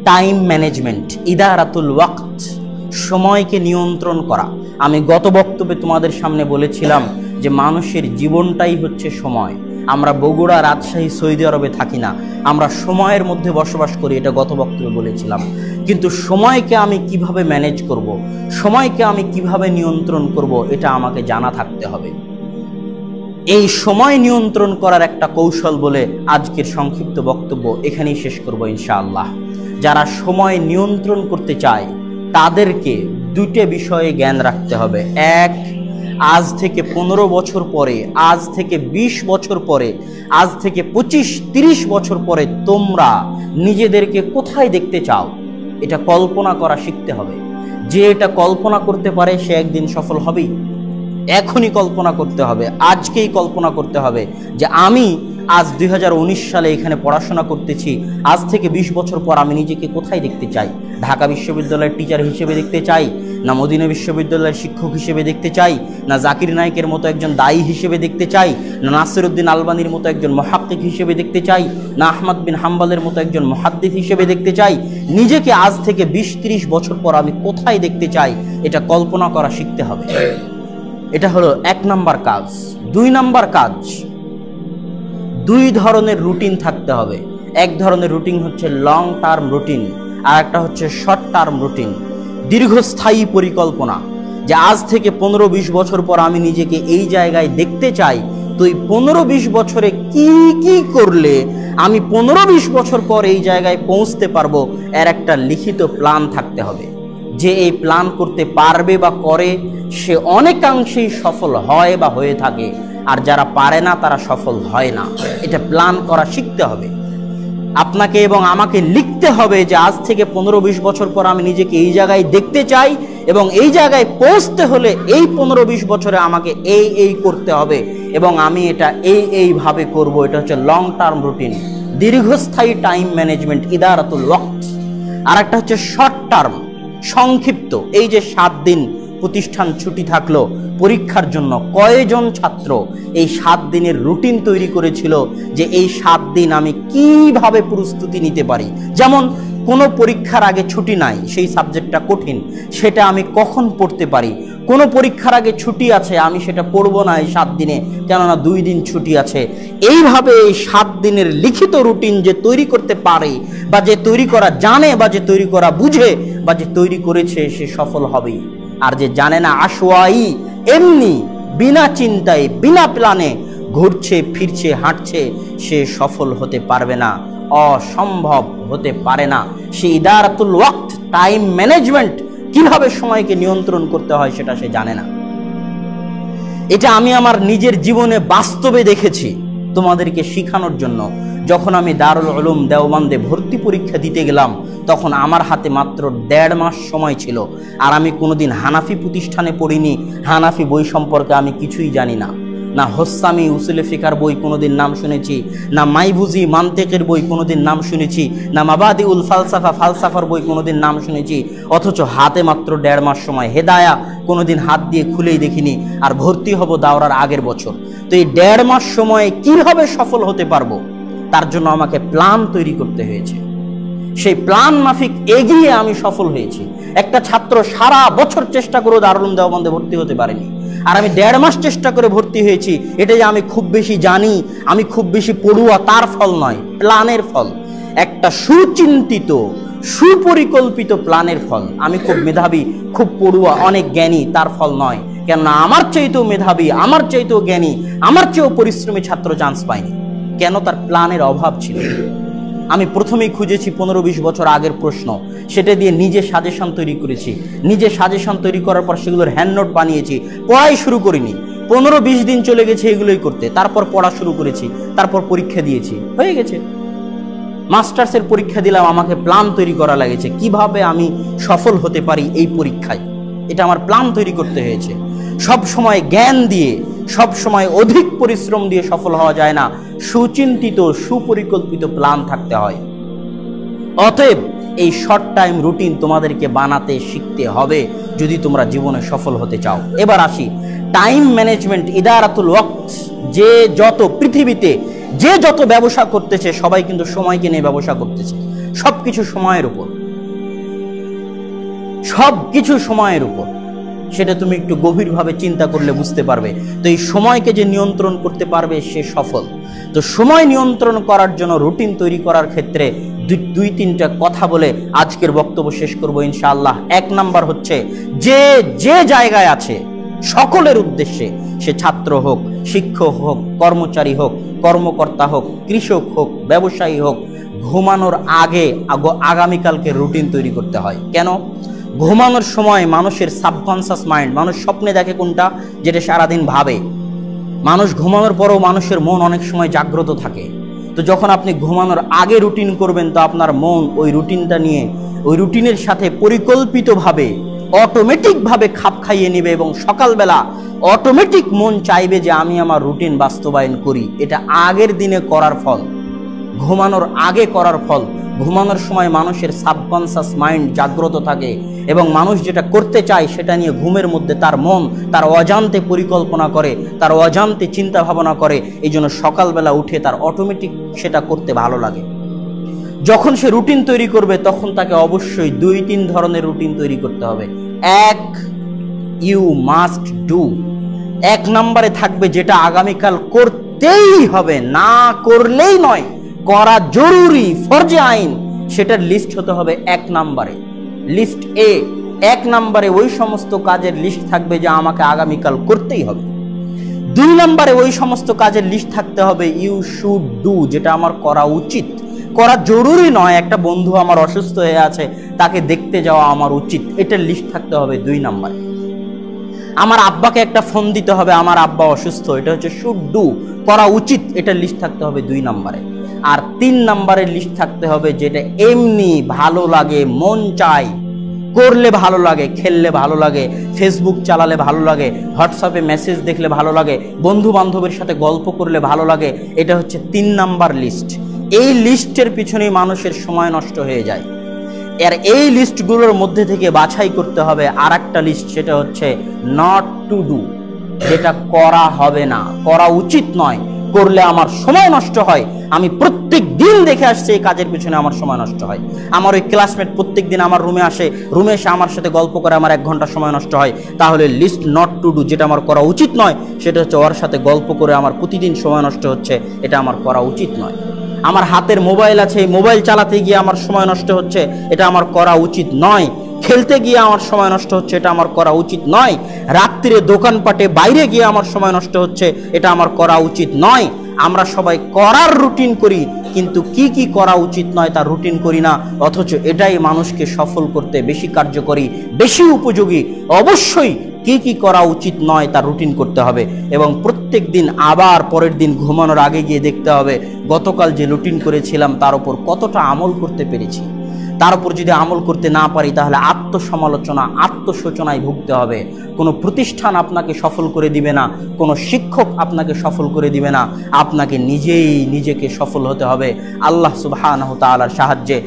Time management, ইদারাতুল ওয়াক্ত, সময়কে নিয়ন্ত্রণ করা। আমি গত বক্তব্যে তোমাদের সামনে বলেছিলাম যে মানুষের জীবনটাই হচ্ছে সময়। আমরা বগুড়া, রাজশাহী, সৌদি আরবে থাকি না, আমরা সময়ের মধ্যে বসবাস করি, এটা গত বক্তব্যে বলেছিলাম। কিন্তু সময়কে আমি কিভাবে ম্যানেজ করব, সময়কে আমি কিভাবে নিয়ন্ত্রণ করব, এটা আমাকে জানা থাকতে হবে। এই সময় নিয়ন্ত্রণ করার একটা কৌশল বলে আজকের সংক্ষিপ্ত বক্তব্য এখানেই শেষ করব ইনশাআল্লাহ। যারা সময় নিয়ন্ত্রণ করতে চায় তাদেরকে দুটো বিষয়ে জ্ঞান রাখতে হবে। এক, আজ থেকে 15 বছর পরে, আজ থেকে 20 বছর পরে, আজ থেকে 25-30 বছর পরে তোমরা নিজেদেরকে কোথায় দেখতে চাও, এটা কল্পনা করা শিখতে হবে। যে এটা কল্পনা করতে পারে সে একদিন সফল হবেই। এখনই কল্পনা করতে হবে, আজকেই কল্পনা করতে হবে যে আমি আজ 2019 সালে এখানে পড়াশোনা করতেছি, আজ থেকে 20 বছর পর আমি নিজেকে কোথায় দেখতে চাই। ঢাকা বিশ্ববিদ্যালয়ের টিচার হিসেবে দেখতে চাই, না মদিনা বিশ্ববিদ্যালয়ের শিক্ষক হিসেবে দেখতে চাই, না জাকির নায়েকের মতো একজন দায়ী হিসেবে দেখতে চাই, না নাসিরউদ্দিন আলবানীর মতো একজন মুহাক্কিক হিসেবে দেখতে চাই, না আহমদ বিন হাম্বলের মতো একজন মুহাদ্দিস হিসেবে দেখতে চাই। নিজেকে আজ থেকে 20-30 বছর পর আমি কোথায় দেখতে চাই এটা কল্পনা করা শিখতে হবে। এটা হলো 1 নাম্বার কাজ। 2 নাম্বার কাজ, 2 ধরনের রুটিন থাকতে হবে। এক ধরনের রুটিন হচ্ছে লং টার্ম রুটিন, আর একটা হচ্ছে শর্ট টার্ম রুটিন, দীর্ঘস্থায়ী পরিকল্পনা। যে আজ থেকে 15-20 বছর পর আমি নিজেকে এই জায়গায় দেখতে চাই, তো এই 15-20 বছরে কি কি করলে আমি 15-20 বছর পর এই জায়গায় পৌঁছতে পারবো, এর একটা লিখিত প্ল্যান থাকতে হবে। যে এই প্ল্যান করতে পারবে বা করে সে অনেকাংশেই সফল হয় বা হয়ে থাকে, আর যারা পারে না তারা সফল হয় না। এটা প্ল্যান করা শিখতে হবে। আপনাকে এবং আমাকে লিখতে হবে যে আজ থেকে 15-20 বছর পর আমি নিজেকে এই জায়গায় দেখতে চাই, এবং এই জায়গায় পৌঁছতে হলে এই 15-20 বছরে আমাকে এই করতে হবে, এবং আমি এটা এইভাবে করব। এটা হচ্ছে লং টার্ম রুটিন, দীর্ঘস্থায়ী টাইম ম্যানেজমেন্ট, ইদারাতুল ওয়াক্ত। আর একটা হচ্ছে শর্ট টার্ম, সংক্ষিপ্ত। এই যে 7 দিন প্রতিষ্ঠান ছুটি থাকলো পরীক্ষার জন্য, কয়জন ছাত্র এই 7 দিনের রুটিন তৈরি করেছিল যে এই 7 দিন আমি কিভাবে প্রস্তুতি নিতে পারি। যেমন কোনো পরীক্ষার আগে ছুটি নাই, সেই সাবজেক্টটা কঠিন, সেটা আমি কখন পড়তে পারি। কোনো পরীক্ষার আগে ছুটি আছে, আমি সেটা পড়বো না এই 7 দিনে, কেননা 2 দিন ছুটি আছে। এইভাবে এই 7 দিনের লিখিত রুটিন যে তৈরি করতে পারে, বা যে তৈরি করা জানে, বা যে তৈরি করা বুঝে, বা যে তৈরি করেছে, সে সফল হবেই। আর যে জানে না, আশওয়াই, এমনি বিনা চিন্তায় বিনা প্ল্যানে ঘুরছে ফিরছে হাঁটছে, সে সফল হতে পারবে না, অসম্ভব হতে পারে না। সে ইদারাতুল ওয়াক্ত, টাইম ম্যানেজমেন্ট, কিভাবে সময়কে নিয়ন্ত্রণ করতে হয় সেটা সে জানে না। এটা আমি আমার নিজের জীবনে বাস্তবে দেখেছি তোমাদেরকে শিখানোর জন্য। যখন আমি দারুল উলুম দেওবন্দে ভর্তি পরীক্ষা দিতে গেলাম, তখন আমার হাতে মাত্র 1.5 মাস সময় ছিল, আর আমি কোনোদিন হানাফি প্রতিষ্ঠানে পড়িনি। হানাফি বই সম্পর্কে আমি কিছুই জানি না, না হোসামি উসুলে ফিকার বই কোনোদিন নাম শুনেছি, না মাইবুজি মান্তেকের বই কোনোদিন নাম শুনেছি, না মাবাদিউল ফালসাফা ফালসাফার বই কোনোদিন নাম শুনেছি। অথচ হাতে মাত্র 1.5 মাস সময়, হেদায়া কোনোদিন হাত দিয়ে খুলেই দেখিনি, আর ভর্তি হব দাওরার আগের বছর। তো এই 1.5 মাস সময়ে কিভাবে সফল হতে পারবো, তার জন্য আমাকে প্ল্যান তৈরি করতে হয়েছে। সেই প্ল্যান মাফিক এগিয়ে আমি সফল হয়েছি। একটা ছাত্র সারা বছর চেষ্টা করে দারুল উলুম দেওবন্দে ভর্তি হতে পারেনি, আর আমি 1.5 মাস চেষ্টা করে ভর্তি হয়েছি। এটা যে আমি খুব বেশি জানি, আমি খুব বেশি পড়ুয়া, তার ফল নয়, প্ল্যানের ফল। একটা সুচিন্তিত সুপরিকল্পিত প্ল্যানের ফল। আমি খুব মেধাবী, খুব পড়ুয়া, অনেক জ্ঞানী, তার ফল নয়। কেননা আমার চাইতেও মেধাবী, আমার চাইতেও জ্ঞানী, আমার চেয়েও পরিশ্রমী ছাত্র চান্স পায়নি। কেন? তার প্ল্যানের অভাব ছিল। আমি প্রথমেই খুঁজেছি 15-20 বছর আগের প্রশ্ন, সেটা দিয়ে নিজে সাজেশন তৈরি করেছি। নিজে সাজেশন তৈরি করার পর সেগুলোর হ্যান্ড নোট বানিয়েছি। পড়াই শুরু করিনি, 15-20 দিন চলে গেছে এগুলোই করতে। তারপর পড়া শুরু করেছি, তারপর পরীক্ষা দিয়েছি, হয়ে গেছে। মাস্টার্সের পরীক্ষা দিলাম, আমাকে প্ল্যান তৈরি করা লেগেছে কিভাবে আমি সফল হতে পারি এই পরীক্ষায়। এটা আমার প্ল্যান তৈরি করতে হয়েছে। সব সময় জ্ঞান দিয়ে, সব সময় অধিক পরিশ্রম দিয়ে সফল হওয়া যায় না, সুচিন্তিত সুপরিকল্পিত প্ল্যান থাকতে হয়। অতএব এই শর্ট টাইম রুটিন তোমাদেরকে বানাতে শিখতে হবে যদি তোমরা জীবনে সফল হতে চাও। এবার আসি টাইম ম্যানেজমেন্ট, ইদারাতুল ওয়াক্ত। যে যত পৃথিবীতে যে যত ব্যবসা করতেছে সবাই কিন্তু সময়কে নিয়ে ব্যবসা করতেছে। সবকিছু সময়ের উপর, সবকিছু সময়ের উপর। সেটা তুমি একটু গভীরভাবে চিন্তা করলে বুঝতে পারবে। তো এই সময়কে যে নিয়ন্ত্রণ করতে পারবে সে সফল। তো সময় নিয়ন্ত্রণ করার জন্য রুটিন তৈরি করার ক্ষেত্রে দুই তিনটা কথা বলে আজকের বক্তব্য শেষ করব ইনশাআল্লাহ। 1 নাম্বার হচ্ছে, যে যে জায়গায় আছে সকলের উদ্দেশ্যে, সে ছাত্র হোক, শিক্ষক হোক, কর্মচারী হোক, কর্মকর্তা হোক, কৃষক হোক, ব্যবসায়ী হোক, ঘুমানোর আগে আগামীকালকে রুটিন তৈরি করতে হয়। কেন? ঘুমানোর সময় মানুষের সাবকনসিয়াস মাইন্ড, মানুষ স্বপ্নে দেখে কোনটা, যেটা সারাদিন ভাবে। মানুষ ঘুমানোর পরেও মানুষের মন অনেক সময় জাগ্রত থাকে। তো যখন আপনি ঘুমানোর আগে রুটিন করবেন, তো আপনার মন ওই রুটিনটা নিয়ে, ওই রুটিনের সাথে পরিকল্পিতভাবে অটোমেটিকভাবে খাপ খাইয়ে নেবে এবং সকালবেলা অটোমেটিক মন চাইবে যে আমি আমার রুটিন বাস্তবায়ন করি। এটা আগের দিনে করার ফল, ঘুমানোর আগে করার ফল। ঘুমানোর সময় মানুষের সাবকনসিয়াস মাইন্ড জাগ্রত থাকে এবং মানুষ যেটা করতে চায় সেটা নিয়ে ঘুমের মধ্যে তার মন তার অজান্তে পরিকল্পনা করে, তার অজান্তে চিন্তা ভাবনা করে। এই জন্য সকালবেলা উঠে তার অটোমেটিক সেটা করতে ভালো লাগে। যখন সে রুটিন তৈরি করবে তখন তাকে অবশ্যই 2-3 ধরনের রুটিন তৈরি করতে হবে। 1, ইউ মাস্ট ডু। 1 নম্বরে থাকবে যেটা আগামীকাল করতেই হবে, না করলেই নয়, করা জরুরি, ফরজে আইন। সেটার লিস্ট হতে হবে 1 নম্বরে, লিস্ট এ। 1 নম্বরে ওই সমস্ত কাজের লিস্ট থাকবে যা আমাকে আগামীকাল করতেই হবে। 2 নম্বরে ওই সমস্ত কাজের লিস্ট থাকতে হবে ইউ শুড ডু, যেটা আমার করা উচিত, করা জরুরি নয়। একটা বন্ধু আমার অসুস্থ হয়ে আছে, তাকে দেখতে যাওয়া আমার উচিত, এটার লিস্ট থাকতে হবে 2 নম্বরে। আমার আব্বাকে একটা ফোন দিতে হবে, আমার আব্বা অসুস্থ, এটা হচ্ছে শুড ডু, করা উচিত, এটার লিস্ট থাকতে হবে 2 নম্বরে। আর 3 নম্বরের লিস্ট থাকতে হবে যেটা এমনি ভালো লাগে, মন চায়, করলে ভালো লাগে, খেললে ভালো লাগে, ফেসবুক চালালে ভালো লাগে, হোয়াটসঅ্যাপে মেসেজ দেখলে ভালো লাগে, বন্ধু বান্ধবের সাথে গল্প করলে ভালো লাগে। এটা হচ্ছে 3 নাম্বার লিস্ট। এই লিস্টের পিছনেই মানুষের সময় নষ্ট হয়ে যায়। আর এই লিস্টগুলোর মধ্যে থেকে বাছাই করতে হবে আর একটা লিস্ট, সেটা হচ্ছে নট টু ডু, যেটা করা হবে না, করা উচিত নয়, করলে আমার সময় নষ্ট হয়। আমি প্রত্যেক দিন দেখে আসছি এই কাজের পিছনে আমার সময় নষ্ট হয়। আমার ওই ক্লাসমেট প্রত্যেক দিন আমার রুমে আসে, রুমে এসে আমার সাথে গল্প করে আমার 1 ঘন্টা সময় নষ্ট হয়। তাহলে লিস্ট নট টু ডু, যেটা আমার করা উচিত নয়, সেটা হচ্ছে ওর সাথে গল্প করে আমার প্রতিদিন সময় নষ্ট হচ্ছে, এটা আমার করা উচিত নয়। আমার হাতের মোবাইল আছে, মোবাইল চালাতে গিয়ে আমার সময় নষ্ট হচ্ছে, এটা আমার করা উচিত নয়। খেলতে গিয়ে আমার সময় নষ্ট হচ্ছে, এটা আমার করা উচিত নয়। রাত্রিরে দোকানপাটে বাইরে গিয়ে আমার সময় নষ্ট হচ্ছে, এটা আমার করা উচিত নয়। আমরা সবাই করার রুটিন করি, কিন্তু কি কি করা উচিত নয় তার রুটিন করি না। অথচ এটাই মানুষকে সফল করতে বেশি কার্যকরী, বেশি উপযোগী। অবশ্যই কি কি করা উচিত নয় তার রুটিন করতে হবে এবং প্রত্যেক দিন আবার পরের দিন ঘুমানোর আগে গিয়ে দেখতে হবে গতকাল যে রুটিন করেছিলাম তার উপর কতটা আমল করতে পেরেছি। তার উপর যদি আমল করতে না পারি তাহলে আত্মসমালোচনা, আত্মশোচনায় ভুগতে হবে। কোনো প্রতিষ্ঠান আপনাকে সফল করে দিবে না, কোনো শিক্ষক আপনাকে সফল করে দিবে না, আপনাকে নিজেই নিজেকে সফল হতে হবে আল্লাহ সুবহানাহু ওয়া তাআলার সাহায্যে।